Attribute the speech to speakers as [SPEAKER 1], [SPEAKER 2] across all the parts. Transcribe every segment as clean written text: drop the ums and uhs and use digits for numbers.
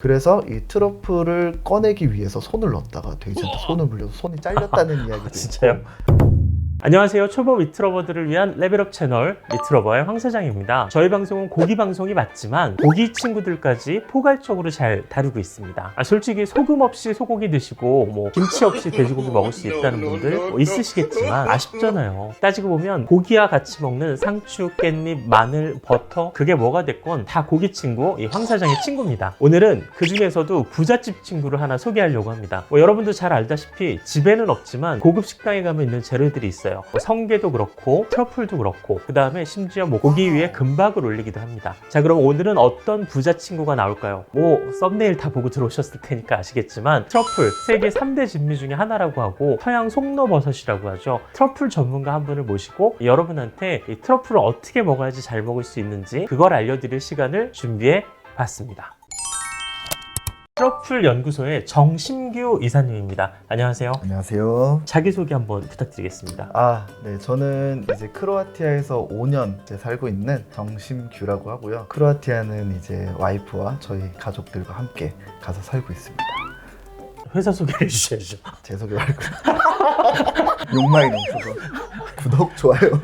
[SPEAKER 1] 그래서 이 트러플을 꺼내기 위해서 손을 넣었다가 돼지한테 손을 물려서 손이 잘렸다는 이야기도
[SPEAKER 2] 진짜요?
[SPEAKER 1] 있고.
[SPEAKER 2] 안녕하세요. 초보 미트러버들을 위한 레벨업 채널 미트러버의 황 사장입니다. 저희 방송은 고기 방송이 맞지만 고기 친구들까지 포괄적으로 잘 다루고 있습니다. 솔직히 소금 없이 소고기 드시고 김치 없이 돼지고기 먹을 수 있다는 분들 있으시겠지만 아쉽잖아요. 따지고 보면 고기와 같이 먹는 상추, 깻잎, 마늘, 버터 그게 뭐가 됐건 다 고기 친구, 이 황 사장의 친구입니다. 오늘은 그 중에서도 부잣집 친구를 하나 소개하려고 합니다. 여러분도 잘 알다시피 집에는 없지만 고급 식당에 가면 있는 재료들이 있어요. 성게도 그렇고 트러플도 그렇고 그 다음에 심지어 고기 위에 금박을 올리기도 합니다. 자, 그럼 오늘은 어떤 부자 친구가 나올까요? 썸네일 다 보고 들어오셨을 테니까 아시겠지만 트러플 세계 3대 진미 중에 하나라고 하고 서양 송로버섯이라고 하죠. 트러플 전문가 한 분을 모시고 여러분한테 이 트러플을 어떻게 먹어야지 잘 먹을 수 있는지 그걸 알려드릴 시간을 준비해 봤습니다. 트러플 연구소의 정심규 이사님입니다. 안녕하세요.
[SPEAKER 1] 안녕하세요.
[SPEAKER 2] 자기소개 한번 부탁드리겠습니다.
[SPEAKER 1] 네. 저는 이제 크로아티아에서 5년 살고 있는 정심규라고 하고요. 크로아티아는 이제 와이프와 저희 가족들과 함께 가서 살고 있습니다.
[SPEAKER 2] 회사 소개를 해주셔야죠.
[SPEAKER 1] 제 소개 말고 욕망이 넘쳐서 구독, 좋아요.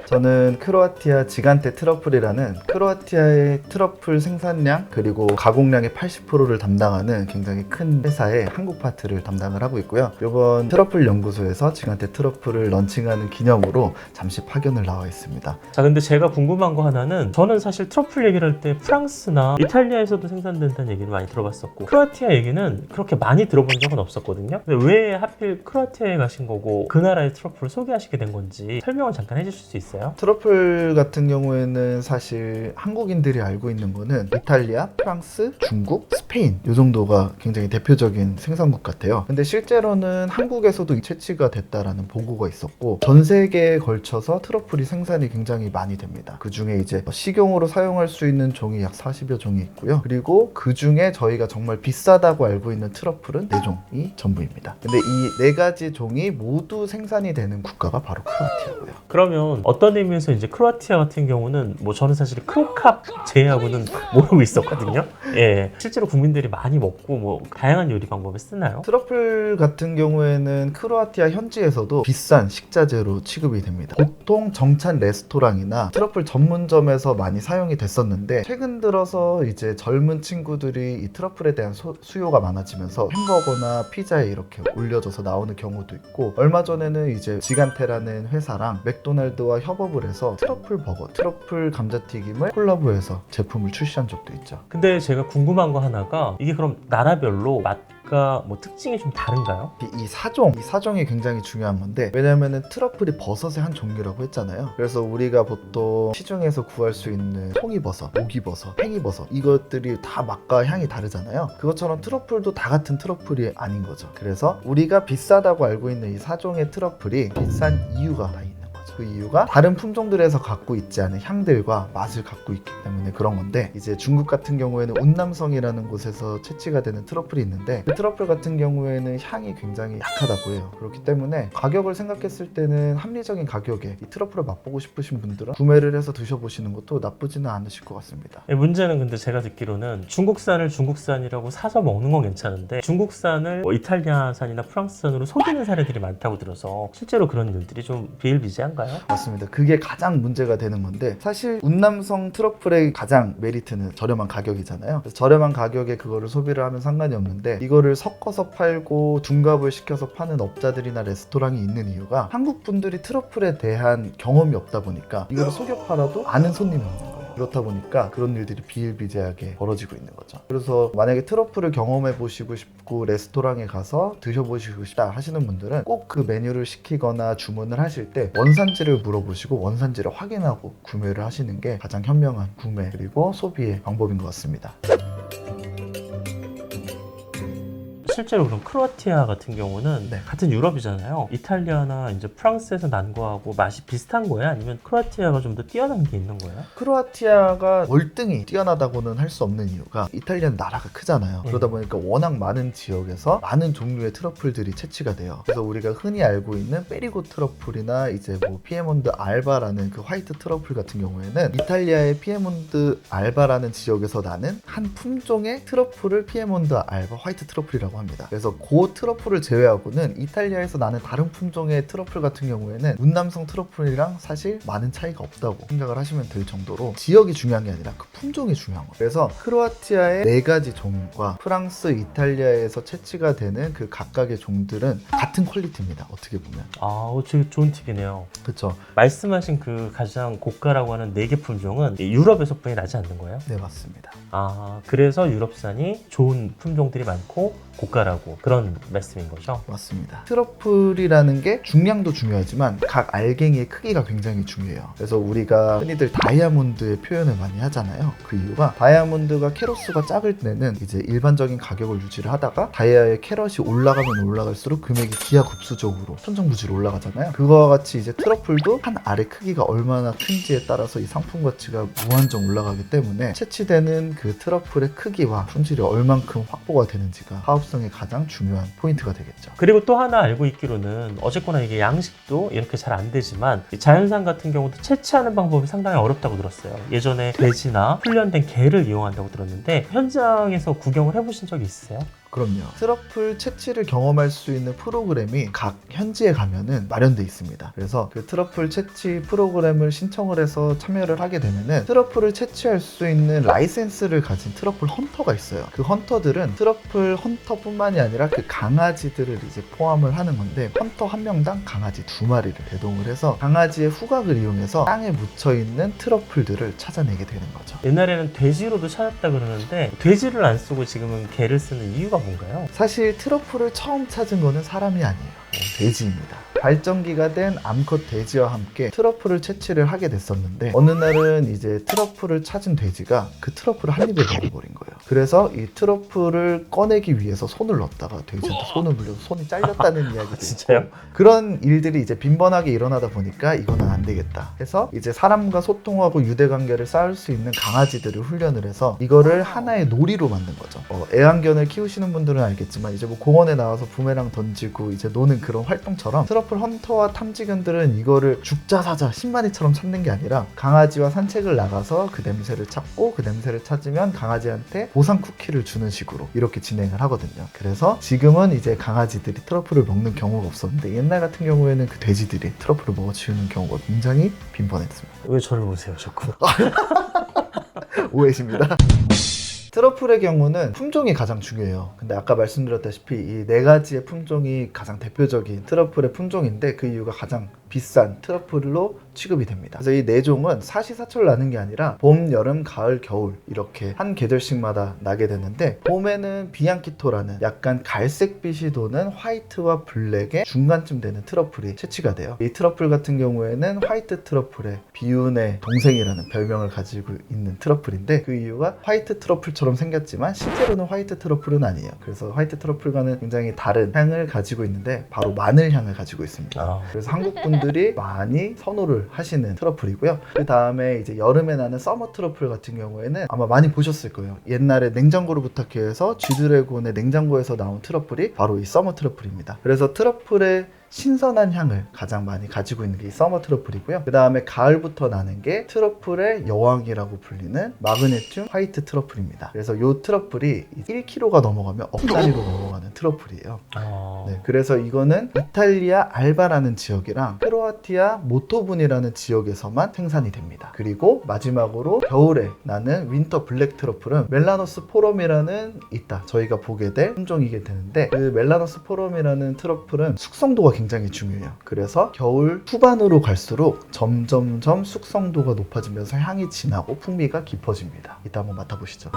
[SPEAKER 1] 저는 크로아티아 지간테 트러플이라는 크로아티아의 트러플 생산량 그리고 가공량의 80%를 담당하는 굉장히 큰 회사의 한국 파트를 담당을 하고 있고요. 이번 트러플 연구소에서 지간테 트러플을 런칭하는 기념으로 잠시 파견을 나와 있습니다.
[SPEAKER 2] 자, 근데 제가 궁금한 거 하나는 저는 사실 트러플 얘기를 할 때 프랑스나 이탈리아에서도 생산된다는 얘기를 많이 들어봤었고 크로아티아 얘기는 그렇게 많이 들어본 적은 없었거든요. 근데 왜 하필 크로아티아에 가신 거고 그 나라의 트러플을 소개하시게 된 건지 설명을 잠깐 해주실 수 있어요?
[SPEAKER 1] 트러플 같은 경우에는 사실 한국인들이 알고 있는 거는 이탈리아, 프랑스, 중국, 스페인 이 정도가 굉장히 대표적인 생산국 같아요. 근데 실제로는 한국에서도 채취가 됐다라는 보고가 있었고 전 세계에 걸쳐서 트러플이 생산이 굉장히 많이 됩니다. 그 중에 이제 식용으로 사용할 수 있는 종이 약 40여 종이 있고요. 그리고 그 중에 저희가 정말 비싸다고 알고 있는 트러플은 4종이 전부입니다. 근데 이 4가지 종이 모두 생산이 되는 국가가 바로 크로아티아고요.
[SPEAKER 2] 그러면 어떤 의미에서 이제 크로아티아 같은 경우는 저는 사실 크로캅 제외하고는 모르고 있었거든요. 예, 실제로 국민들이 많이 먹고 다양한 요리 방법을 쓰나요?
[SPEAKER 1] 트러플 같은 경우에는 크로아티아 현지에서도 비싼 식자재로 취급이 됩니다. 보통 정찬 레스토랑이나 트러플 전문점에서 많이 사용이 됐었는데 최근 들어서 이제 젊은 친구들이 이 트러플에 대한 수요가 많아지면서 햄버거나 피자에 이렇게 올려져서 나오는 경우도 있고 얼마 전에는 이제 지간테라는 회사랑 맥도날드와 협업을 해서 트러플 버거, 트러플 감자튀김을 콜라보해서 제품을 출시한 적도 있죠.
[SPEAKER 2] 근데 제가 궁금한 거 하나가 이게 그럼 나라별로 맛과 특징이 좀 다른가요?
[SPEAKER 1] 이 사종이 굉장히 중요한 건데 왜냐면은 트러플이 버섯의 한 종류라고 했잖아요. 그래서 우리가 보통 시중에서 구할 수 있는 송이버섯, 오기버섯, 팽이버섯 이것들이 다 맛과 향이 다르잖아요. 그것처럼 트러플도 다 같은 트러플이 아닌 거죠. 그래서 우리가 비싸다고 알고 있는 이 사종의 트러플이 비싼 이유가 다 있는 그 이유가 다른 품종들에서 갖고 있지 않은 향들과 맛을 갖고 있기 때문에 그런 건데 이제 중국 같은 경우에는 운남성이라는 곳에서 채취가 되는 트러플이 있는데 그 트러플 같은 경우에는 향이 굉장히 약하다고 해요. 그렇기 때문에 가격을 생각했을 때는 합리적인 가격에 이 트러플을 맛보고 싶으신 분들은 구매를 해서 드셔보시는 것도 나쁘지는 않으실 것 같습니다.
[SPEAKER 2] 문제는 근데 제가 듣기로는 중국산을 중국산이라고 사서 먹는 건 괜찮은데 중국산을 이탈리아산이나 프랑스산으로 속이는 사례들이 많다고 들어서 실제로 그런 일들이 좀 비일비재한가요?
[SPEAKER 1] 맞습니다. 그게 가장 문제가 되는 건데 사실 운남성 트러플의 가장 메리트는 저렴한 가격이잖아요. 그래서 저렴한 가격에 그거를 소비를 하면 상관이 없는데 이거를 섞어서 팔고 둔갑을 시켜서 파는 업자들이나 레스토랑이 있는 이유가 한국 분들이 트러플에 대한 경험이 없다 보니까 이거를 속여 팔아도 아는 손님이 없는 거예요. 그렇다 보니까 그런 일들이 비일비재하게 벌어지고 있는 거죠. 그래서 만약에 트러플을 경험해 보시고 싶고 레스토랑에 가서 드셔보시고 싶다 하시는 분들은 꼭 그 메뉴를 시키거나 주문을 하실 때 원산지를 물어보시고 원산지를 확인하고 구매를 하시는 게 가장 현명한 구매 그리고 소비의 방법인 것 같습니다.
[SPEAKER 2] 실제로 그럼 크로아티아 같은 경우는
[SPEAKER 1] 네.
[SPEAKER 2] 같은 유럽이잖아요. 이탈리아나 이제 프랑스에서 난 거하고 맛이 비슷한 거예요? 아니면 크로아티아가 좀 더 뛰어난 게 있는 거예요?
[SPEAKER 1] 크로아티아가 월등히 뛰어나다고는 할 수 없는 이유가 이탈리아는 나라가 크잖아요. 그러다 보니까 워낙 많은 지역에서 많은 종류의 트러플들이 채취가 돼요. 그래서 우리가 흔히 알고 있는 페리고 트러플이나 이제 뭐 피에몬드 알바라는 그 화이트 트러플 같은 경우에는 이탈리아의 피에몬드 알바라는 지역에서 나는 한 품종의 트러플을 피에몬드 알바 화이트 트러플이라고 합니다. 그래서 그 트러플을 제외하고는 이탈리아에서 나는 다른 품종의 트러플 같은 경우에는 운남성 트러플이랑 사실 많은 차이가 없다고 생각을 하시면 될 정도로 지역이 중요한 게 아니라 그 품종이 중요한 거예요. 그래서 크로아티아의 4가지 종과 프랑스, 이탈리아에서 채취가 되는 그 각각의 종들은 같은 퀄리티입니다. 어떻게 보면.
[SPEAKER 2] 되게 좋은 팁이네요.
[SPEAKER 1] 그렇죠.
[SPEAKER 2] 말씀하신 그 가장 고가라고 하는 4개 품종은 유럽에서뿐이 나지 않는 거예요?
[SPEAKER 1] 네, 맞습니다.
[SPEAKER 2] 그래서 유럽산이 좋은 품종들이 많고 고가라고 그런 말씀인 거죠?
[SPEAKER 1] 맞습니다. 트러플이라는 게 중량도 중요하지만 각 알갱이의 크기가 굉장히 중요해요. 그래서 우리가 흔히들 다이아몬드의 표현을 많이 하잖아요. 그 이유가 다이아몬드가 캐럿수가 작을 때는 이제 일반적인 가격을 유지를 하다가 다이아의 캐럿이 올라가면 올라갈수록 금액이 기하급수적으로 천정부지로 올라가잖아요. 그거와 같이 이제 트러플도 한 알의 크기가 얼마나 큰지에 따라서 이 상품 가치가 무한정 올라가기 때문에 채취되는 그 트러플의 크기와 품질이 얼만큼 확보가 되는지가 사업성의 가장 중요한 포인트가 되겠죠.
[SPEAKER 2] 그리고 또 하나 알고 있기로는 어쨌거나 이게 양식도 이렇게 잘 안 되지만 자연산 같은 경우도 채취하는 방법이 상당히 어렵다고 들었어요. 예전에 돼지나 훈련된 개를 이용한다고 들었는데 현장에서 구경을 해보신 적이 있으세요?
[SPEAKER 1] 그럼요. 트러플 채취를 경험할 수 있는 프로그램이 각 현지에 가면은 마련돼 있습니다. 그래서 그 트러플 채취 프로그램을 신청을 해서 참여를 하게 되면은 트러플을 채취할 수 있는 라이센스를 가진 트러플 헌터가 있어요. 그 헌터들은 트러플 헌터뿐만이 아니라 그 강아지들을 이제 포함을 하는 건데 헌터 한 명당 강아지 2마리를 대동을 해서 강아지의 후각을 이용해서 땅에 묻혀 있는 트러플들을 찾아내게 되는 거죠.
[SPEAKER 2] 옛날에는 돼지로도 찾았다 그러는데 돼지를 안 쓰고 지금은 개를 쓰는 이유가 뭔가요?
[SPEAKER 1] 사실 트러플을 처음 찾은 거는 사람이 아니에요. 돼지입니다. 발전기가 된 암컷 돼지와 함께 트러플을 채취를 하게 됐었는데 어느 날은 이제 트러플을 찾은 돼지가 그 트러플을 한 입에 먹어버린 거예요. 그래서 이 트러플을 꺼내기 위해서 손을 넣었다가 돼지한테 손을 물려서 손이 잘렸다는 이야기도
[SPEAKER 2] 진짜요?
[SPEAKER 1] 있고 그런 일들이 이제 빈번하게 일어나다 보니까 이거는 안 되겠다 해서 이제 사람과 소통하고 유대관계를 쌓을 수 있는 강아지들을 훈련을 해서 이거를 하나의 놀이로 만든 거죠. 애완견을 키우시는 분들은 알겠지만 이제 뭐 공원에 나와서 부메랑 던지고 이제 노는 그런 활동처럼 트러플 헌터와 탐지견들은 이거를 죽자 사자 신만이처럼 찾는 게 아니라 강아지와 산책을 나가서 그 냄새를 찾고 그 냄새를 찾으면 강아지한테 보상 쿠키를 주는 식으로 이렇게 진행을 하거든요. 그래서 지금은 이제 강아지들이 트러플을 먹는 경우가 없었는데 옛날 같은 경우에는 그 돼지들이 트러플을 먹어치우는 경우가 굉장히 빈번했습니다.
[SPEAKER 2] 왜 저를 보세요 자꾸?
[SPEAKER 1] 오해십니다. 트러플의 경우는 품종이 가장 중요해요. 근데 아까 말씀드렸다시피 이 4가지의 품종이 가장 대표적인 트러플의 품종인데 그 이유가 가장 비싼 트러플로 취급이 됩니다. 그래서 이 4종은 사시사철 나는 게 아니라 봄, 여름, 가을, 겨울 이렇게 한 계절씩마다 나게 되는데 봄에는 비앙키토라는 약간 갈색빛이 도는 화이트와 블랙의 중간쯤 되는 트러플이 채취가 돼요. 이 트러플 같은 경우에는 화이트 트러플의 비운의 동생이라는 별명을 가지고 있는 트러플인데 그 이유가 화이트 트러플처럼 생겼지만 실제로는 화이트 트러플은 아니에요. 그래서 화이트 트러플과는 굉장히 다른 향을 가지고 있는데 바로 마늘 향을 가지고 있습니다. 그래서 한국 분들이 많이 선호를 하시는 트러플이고요. 그 다음에 이제 여름에 나는 서머 트러플 같은 경우에는 아마 많이 보셨을 거예요. 옛날에 냉장고를 부탁해서 G드래곤의 냉장고에서 나온 트러플이 바로 이 서머 트러플입니다. 그래서 트러플의 신선한 향을 가장 많이 가지고 있는 게 이 서머 트러플이고요. 그 다음에 가을부터 나는 게 트러플의 여왕이라고 불리는 마그네튬 화이트 트러플입니다. 그래서 이 트러플이 1kg가 넘어가면 억짜리로 넘어가는 트러플이에요. 네, 그래서 이거는 이탈리아 알바라는 지역이랑 크로아티아 모토분이라는 지역에서만 생산이 됩니다. 그리고 마지막으로 겨울에 나는 윈터 블랙 트러플은 멜라노스 포럼이라는 저희가 보게 될 품종이게 되는데 그 멜라노스 포럼이라는 트러플은 숙성도가 굉장히 중요해요. 그래서 겨울 후반으로 갈수록 점점점 숙성도가 높아지면서 향이 진하고 풍미가 깊어집니다. 이따 한번 맡아보시죠.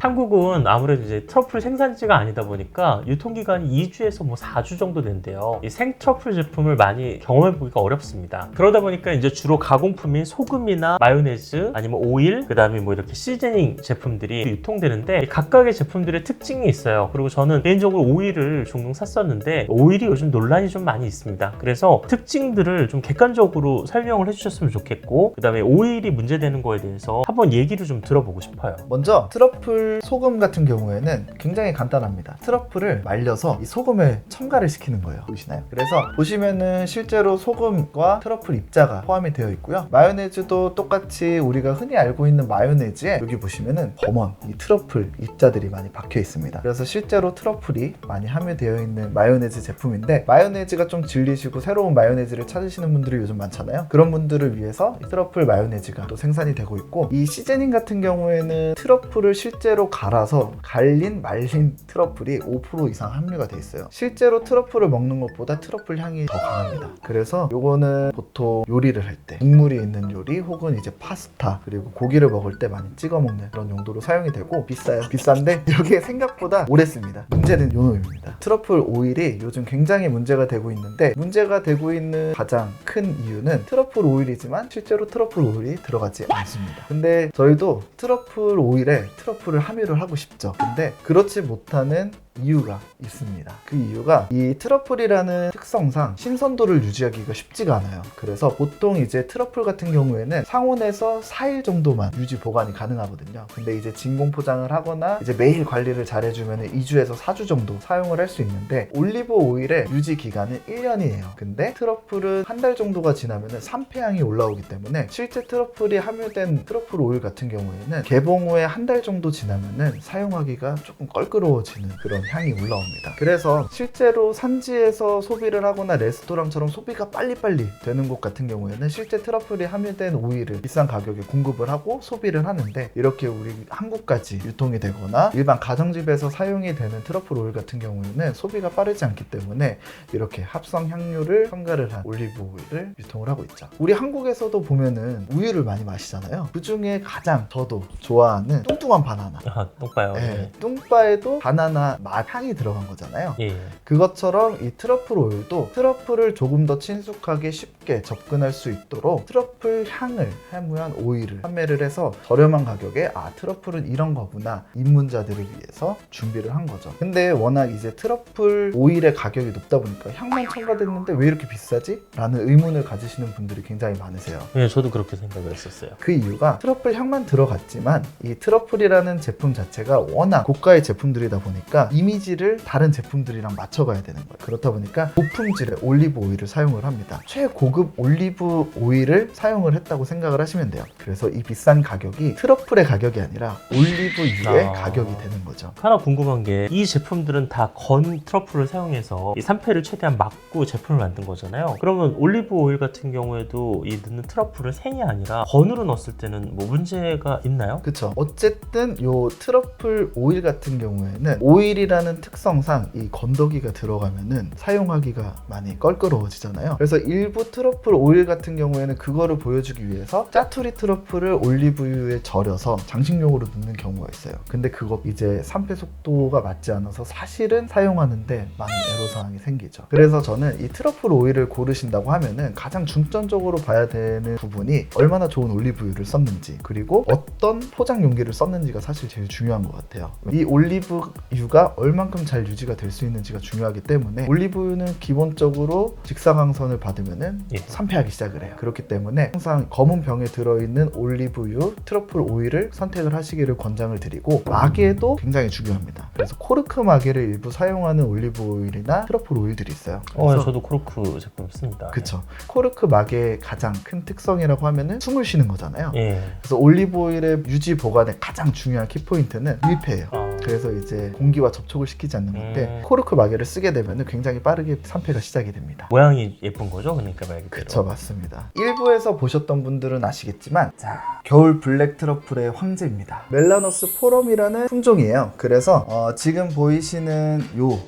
[SPEAKER 2] 한국은 아무래도 이제 트러플 생산지가 아니다 보니까 유통기간이 2주에서 뭐 4주 정도 된대요. 이 생 트러플 제품을 많이 경험해 보기가 어렵습니다. 그러다 보니까 이제 주로 가공품인 소금이나 마요네즈 아니면 오일, 그 다음에 뭐 이렇게 시즈닝 제품들이 유통되는데 각각의 제품들의 특징이 있어요. 그리고 저는 개인적으로 오일을 종종 샀었는데 오일이 요즘 논란이 좀 많이 있습니다. 그래서 특징들을 좀 객관적으로 설명을 해주셨으면 좋겠고, 그 다음에 오일이 문제되는 거에 대해서 한번 얘기를 좀 들어보고 싶어요.
[SPEAKER 1] 먼저 트러플 소금 같은 경우에는 굉장히 간단합니다. 트러플을 말려서 이 소금에 첨가를 시키는 거예요. 보이시나요? 그래서 보시면은 실제로 소금과 트러플 입자가 포함이 되어 있고요. 마요네즈도 똑같이 우리가 흔히 알고 있는 마요네즈에 여기 보시면은 검은 이 트러플 입자들이 많이 박혀 있습니다. 그래서 실제로 트러플이 많이 함유되어 있는 마요네즈 제품인데, 마요네즈가 좀 질리시고 새로운 마요네즈를 찾으시는 분들이 요즘 많잖아요. 그런 분들을 위해서 이 트러플 마요네즈가 또 생산이 되고 있고, 이 시즈닝 같은 경우에는 트러플을 실제로 갈아서 갈린 말린 트러플이 5% 이상 함유가 돼 있어요. 실제로 트러플을 먹는 것보다 트러플 향이 더 강합니다. 그래서 요거는 보통 요리를 할 때, 국물이 있는 요리 혹은 이제 파스타 그리고 고기를 먹을 때 많이 찍어 먹는 그런 용도로 사용이 되고 비싸요. 비싼데 이게 생각보다 오래 씁니다. 문제는 요 놈입니다. 트러플 오일이 요즘 굉장히 문제가 되고 있는데, 문제가 되고 있는 가장 큰 이유는 트러플 오일이지만 실제로 트러플 오일이 들어가지 않습니다. 근데 저희도 트러플 오일에 트러플을 함유를 하고 싶죠. 근데 그렇지 못하는 이유가 있습니다. 그 이유가 이 트러플이라는 특성상 신선도를 유지하기가 쉽지가 않아요. 그래서 보통 이제 트러플 같은 경우에는 상온에서 4일 정도만 유지 보관이 가능하거든요. 근데 이제 진공 포장을 하거나 이제 매일 관리를 잘 해주면 2주에서 4주 정도 사용을 할 수 있는데, 올리브 오일의 유지 기간은 1년이에요. 근데 트러플은 한 달 정도가 지나면 산패향이 올라오기 때문에 실제 트러플이 함유된 트러플 오일 같은 경우에는 개봉 후에 한 달 정도 지나면 사용하기가 조금 껄끄러워지는 그런 향이 올라옵니다. 그래서 실제로 산지에서 소비를 하거나 레스토랑처럼 소비가 빨리빨리 되는 곳 같은 경우에는 실제 트러플이 함유된 오일을 비싼 가격에 공급을 하고 소비를 하는데, 이렇게 우리 한국까지 유통이 되거나 일반 가정집에서 사용이 되는 트러플 오일 같은 경우에는 소비가 빠르지 않기 때문에 이렇게 합성 향료를 첨가를 한 올리브 오일을 유통을 하고 있죠. 우리 한국에서도 보면은 우유를 많이 마시잖아요. 그 중에 가장 저도 좋아하는 뚱뚱한 바나나.
[SPEAKER 2] 아, 똥바요.
[SPEAKER 1] 네, 뚱바에도 바나나 맛 향이 들어간 거잖아요.
[SPEAKER 2] 예.
[SPEAKER 1] 그것처럼 이 트러플 오일도 트러플을 조금 더 친숙하게 쉽게 접근할 수 있도록 트러플 향을 함유한 오일을 판매를 해서 저렴한 가격에 트러플은 이런 거구나 입문자들을 위해서 준비를 한 거죠. 근데 워낙 이제 트러플 오일의 가격이 높다 보니까 향만 첨가됐는데 왜 이렇게 비싸지? 라는 의문을 가지시는 분들이 굉장히 많으세요.
[SPEAKER 2] 예, 저도 그렇게 생각을 했었어요.
[SPEAKER 1] 그 이유가 트러플 향만 들어갔지만 이 트러플이라는 제품 자체가 워낙 고가의 제품들이다 보니까 이미지를 다른 제품들이랑 맞춰가야 되는 거예요. 그렇다 보니까 고품질의 올리브 오일을 사용을 합니다. 최고급 올리브 오일을 사용을 했다고 생각을 하시면 돼요. 그래서 이 비싼 가격이 트러플의 가격이 아니라 올리브유의 가격이 되는 거죠.
[SPEAKER 2] 하나 궁금한 게, 이 제품들은 다 건 트러플을 사용해서 이 산패를 최대한 막고 제품을 만든 거잖아요. 그러면 올리브 오일 같은 경우에도 이 넣는 트러플을 생이 아니라 건으로 넣었을 때는 뭐 문제가 있나요?
[SPEAKER 1] 그쵸. 어쨌든 요 트러플 오일 같은 경우에는 오일이라는 특성상 이 건더기가 들어가면은 사용하기가 많이 껄끄러워지잖아요. 그래서 일부 트러플 오일 같은 경우에는 그거를 보여주기 위해서 짜투리 트러플을 올리브유에 절여서 장식용으로 넣는 경우가 있어요. 근데 그거 이제 산패 속도가 맞지 않아서 사실은 사용하는데 많은 애로사항이 생기죠. 그래서 저는 이 트러플 오일을 고르신다고 하면은 가장 중점적으로 봐야 되는 부분이 얼마나 좋은 올리브유를 썼는지, 그리고 어떤 포장 용기를 썼는지가 사실 제일 중요한 것 같아요. 이 올리브유가 얼만큼 잘 유지가 될 수 있는지가 중요하기 때문에, 올리브유는 기본적으로 직사광선을 받으면은 산패하기 시작을 해요. 그렇기 때문에 항상 검은 병에 들어있는 올리브유, 트러플 오일을 선택을 하시기를 권장을 드리고, 마개도 굉장히 중요합니다. 그래서 코르크 마개를 일부 사용하는 올리브 오일이나 트러플 오일들이 있어요.
[SPEAKER 2] 저도 코르크 제품 씁니다.
[SPEAKER 1] 그쵸. 코르크 마개의 가장 큰 특성이라고 하면은 숨을 쉬는 거잖아요.
[SPEAKER 2] 예.
[SPEAKER 1] 그래서 올리브 오일의 유지 보관의 가장 중요한 키포인트는 밀폐예요. 그래서 이제 공기와 접촉을 시키지 않는 건데, 코르크 마개를 쓰게 되면 굉장히 빠르게 산패가 시작이 됩니다.
[SPEAKER 2] 모양이 예쁜 거죠? 그러니까 말 그대로.
[SPEAKER 1] 그쵸, 맞습니다. 일부에서 보셨던 분들은 아시겠지만, 자, 겨울 블랙 트러플의 황제입니다. 멜라노스 포럼이라는 품종이에요. 그래서 지금 보이시는 요